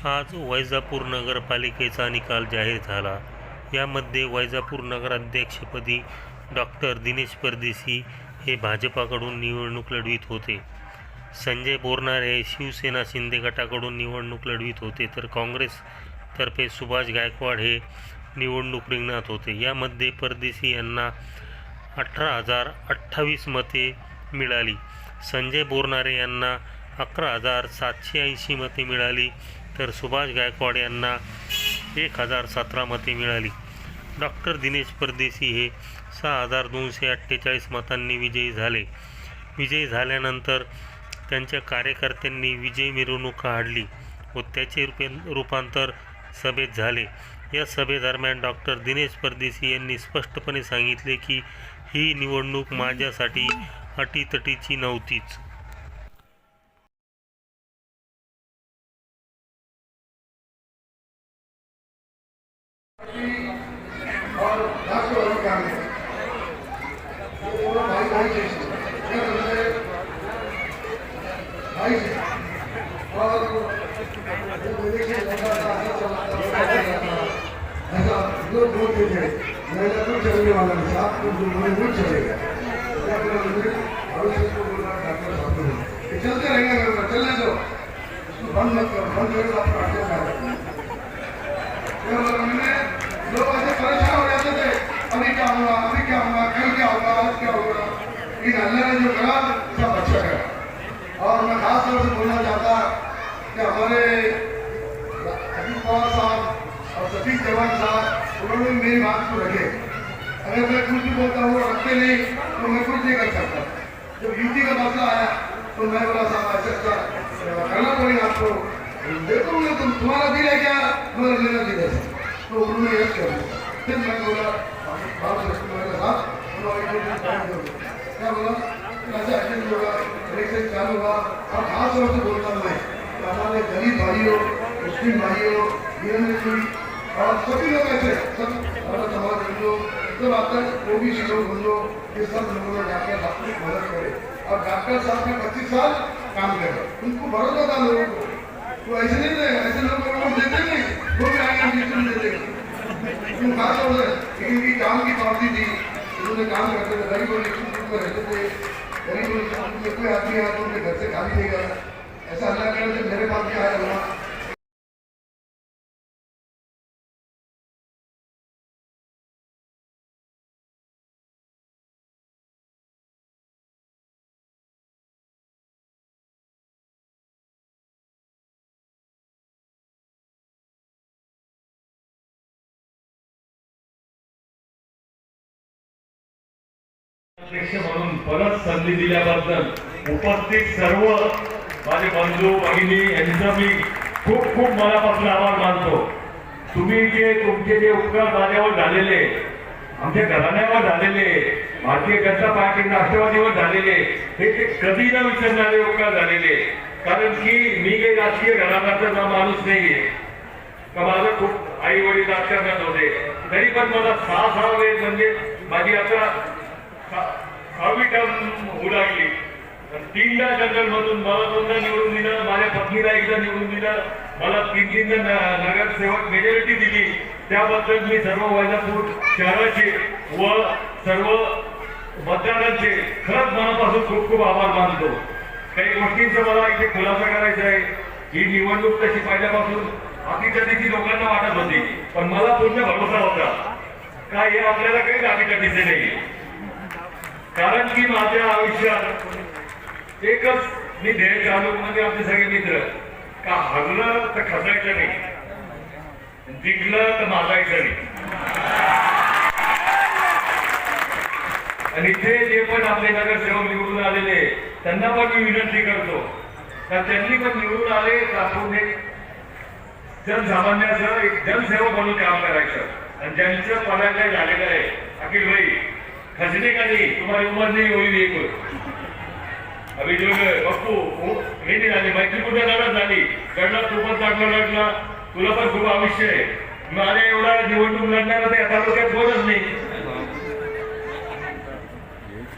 आज वैजापूर नगरपालिकेचा निकाल जाहीर झाला. यामध्ये वैजापूर नगराध्यक्षपदी डॉक्टर दिनेश परदेशी हे भाजपाकडून निवडणूक लढवित होते. संजय बोरनारे हे शिवसेना शिंदे गटाकडून निवडणूक लढवित होते, तर काँग्रेसतर्फे सुभाष गायकवाड हे निवडणूक रिंगणात होते. यामध्ये परदेशी यांना 18,028 मते मिळाली. संजय बोरनारे यांना 11,780 मते मिळाली, तर सुभाष गायकवाड यांना 1,017 मते मिळाली. डॉक्टर दिनेश परदेशी हे 6,248 मतांनी विजयी झाले. विजयी झाल्यानंतर त्यांच्या कार्यकर्त्यांनी विजय मिरवणूक काढली व त्याचे रूपांतर सभेत झाले. या सभेदरम्यान डॉक्टर दिनेश परदेशी यांनी स्पष्टपणे सांगितले की ही निवडणूक माझ्यासाठी अटीतटीची नव्हतीच. और राष्ट्रवादी कांग्रेस ये दोनों भाई भाई जैसे भाई से और विदेश में ऐसा लोग बोलते थे मेरा तो चलने वाला नहीं, आपको जो बोले चलेगा। भविष्य को बोला डॉक्टर साहब ने चलते रहेंगे, चलने दो, इसको बंद मत करो, बंद करो आप आगे लोग ऐसे परेशान हो जाते थे, अभी क्या होगा, अभी क्या होगा, कल क्या होगा, आज क्या होगा। लेकिन अल्लाह ने जो करा सब अच्छा करा। और मैं खास तौर से बोलना चाहता कि हमारे अजीत पवार साहब और सतीश चौहान साहब उन्होंने मेरी बात को रखे। अगर मैं कुछ भी बोलता हूँ रखते नहीं तो मैं कुछ नहीं कर सकता। जब यूपी का मसला आया तो मैं बोला साहब ऐसा करना पड़ेगा आपको, देखो तुम्हारा दिल है क्या, मेरा लेना दिल है। तो उन्होंने यश कर दिया। फिर मैं बोला क्या बोला ऐसा एक्शन होगा, इलेक्शन चालू हुआ। और खास तौर से बोलता हूँ मैं हमारे गरीब भाइयों, मुस्लिम भाइयों, और सभी लोग ऐसे सब हमारा समाज बंधो सब आता है, ओबीसी लोग बंधो, ये सब लोगों ने डॉक्टर साहब की मदद करे। और डॉक्टर साहब ने 25 साल काम करे, उनको भरोसा था लोगों को। तो ऐसे नहीं थे, ऐसे लोगों को देते नहीं, वो भी आगे डिसीजन देते। खास तौर से इनकी काम की पावती थी, इन्होंने काम करते थे, गरीबों में रहते थे, गरीबों में कोई आदमी आया तो उनके घर से खाली नहीं गया। ऐसा अल्लाह करे से मेरे पास क्या आया हुआ। अध्यक्ष म्हणून परत संधी दिल्याबद्दल उपस्थित सर्व माझे बंधू भगिनी यांचा मी खूप खूप मनापासून आभार मानतो। तुम्ही तुमचे जे उपकार माझ्यावर झालेले, आमच्या घराण्यावर झालेले, भारतीय जनता पार्टी राष्ट्रवादीवर झालेले, हे कधी न विसरणारे उपकार झालेले। कारण की मी काही राजकीय घराण्याचा माणूस नाहीये का, माझं खूप आई वडील राजकारणात होते, तरी पण मला 6 वेळ म्हणजे माझी आता 6वी टर्म होऊ लागली। 3दा जनरल मधून मला 2दा निवडून दिलं, माझ्या पत्नीला 1दा निवडून दिलं, मला 3-3दा नगरसेवक मेजॉरिटी दिली। त्याबद्दल मी सर्व वैजापूर शहराचे व सर्व मतदारांचे खरंच मनापासून खूप खूप आभार मानतो। काही गोष्टींचा मला इथे खुलासा करायचा आहे। ही निवडणूक तशी पहिल्यापासून अतिशय लोकांना वाटत होती, पण मला पूर्ण भरोसा होता का हे आपल्याला काही अतिशय नाही। कारण की माझ्या आयुष्यात एकच मी ध्येय चालू म्हणजे आमचे सगळे मित्र का हरलं तर खसायचं नाही, जिंकलं तर मागायचं नाही। आणि इथे जे पण आपले नगरसेवक निवडून आलेले त्यांना पण मी विनंती करतो तर त्यांनी पण निवडून आले तर आपण एक जनसामान्याचं एक जनसेवक म्हणून काम करायचं। आणि ज्यांचं पराजय झालेलं आहे अखिल भाई खसने का नहीं, तुम्हारी उम्र नहीं हुई एक अभी जो बप्पू हे नाही झाले, मैत्री कुठे लढत झाली, कडला खूपच चांगला लढला, तुला पण खूप आयुष्य आहे। माझ्या एवढा निवडणूक लढणार ते आता डोक्यात बोलत नाही।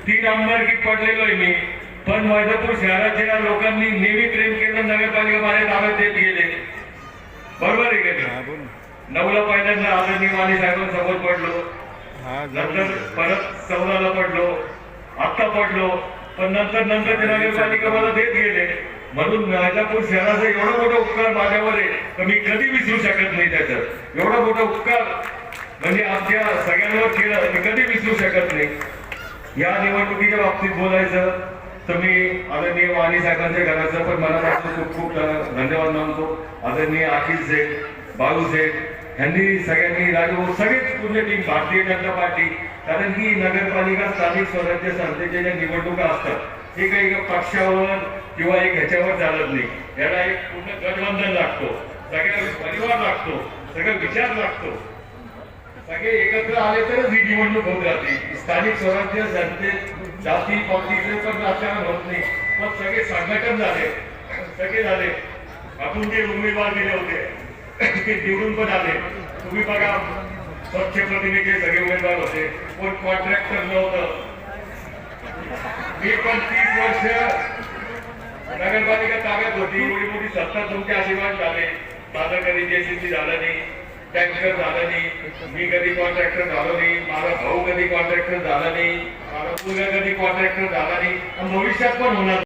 3 आमदारकी पडलेलो आहे मी, पण वैजापूर शहराच्या लोकांनी नेहमी प्रेम केलं, नगरपालिका माझ्या ताब्यात देत गेले। बरोबर आहे का नाही? 9ला पहिल्यांदा आदरणीय माने साहेबांसोबत पडलो, नंतर परत 14ला पडलो, आत्ता पडलो, पण नंतर ते नगरपालिका मला देत गेले. म्हणून राजापूर शहराचा एवढा मोठा उपकार माझ्यावर आहे तर मी कधी विसरू शकत नाही. त्याच्यात एवढा मोठा उपकार म्हणजे आमच्या सगळ्यांवर केला मी कधी विसरू शकत नाही. या निवडणुकीच्या बाबतीत बोलायचं तर मी आदरणीय माने साहेबांच्या घराचं पण मनापासून खूप खूप धन्यवाद मानतो. आदरणीय अखिल शेठ, बाळू शेठ यांनी सगळ्यांनी राजू सगळेच पूर्ण टीम भारतीय जनता पार्टी, कारण की नगरपालिका स्थानिक स्वराज्य संस्थेच्या ज्या निवडणुका असतात हे काही पक्षावर किंवा एक ह्याच्यावर चालत नाही. याला एक पूर्ण गठबंधन लागतो, सगळ्या परिवार लागतो, सगळा विचार लागतो. सगळे एकत्र आले तरच ही निवडणूक होत राहते. स्थानिक स्वराज्य संस्थेत जाती पातीचे पण राजकारण होत नाही, पण सगळे संघटन झाले, सगळे झाले. आपण जे उमेदवार दिले होते ते निवडून पण आले. तुम्ही बघा स्वच्छ प्रतिनिधी सगळे उमेदवार होते, कोण कॉन्ट्रॅक्टर नव्हतं. मी पण 30 वर्ष नगरपालिका ताब्यात होती, एवढी मोठी सत्ता तुमचे आशीर्वाद झाले. माझं कधी जेसीबी झालं नाही, टँकर झालं नाही, मी कधी कॉन्ट्रॅक्टर झालो नाही, माझा भाऊ कधी कॉन्ट्रॅक्टर झाला नाही, माझा मुलगा कधी कॉन्ट्रॅक्टर झाला नाही, भविष्यात पण होणार.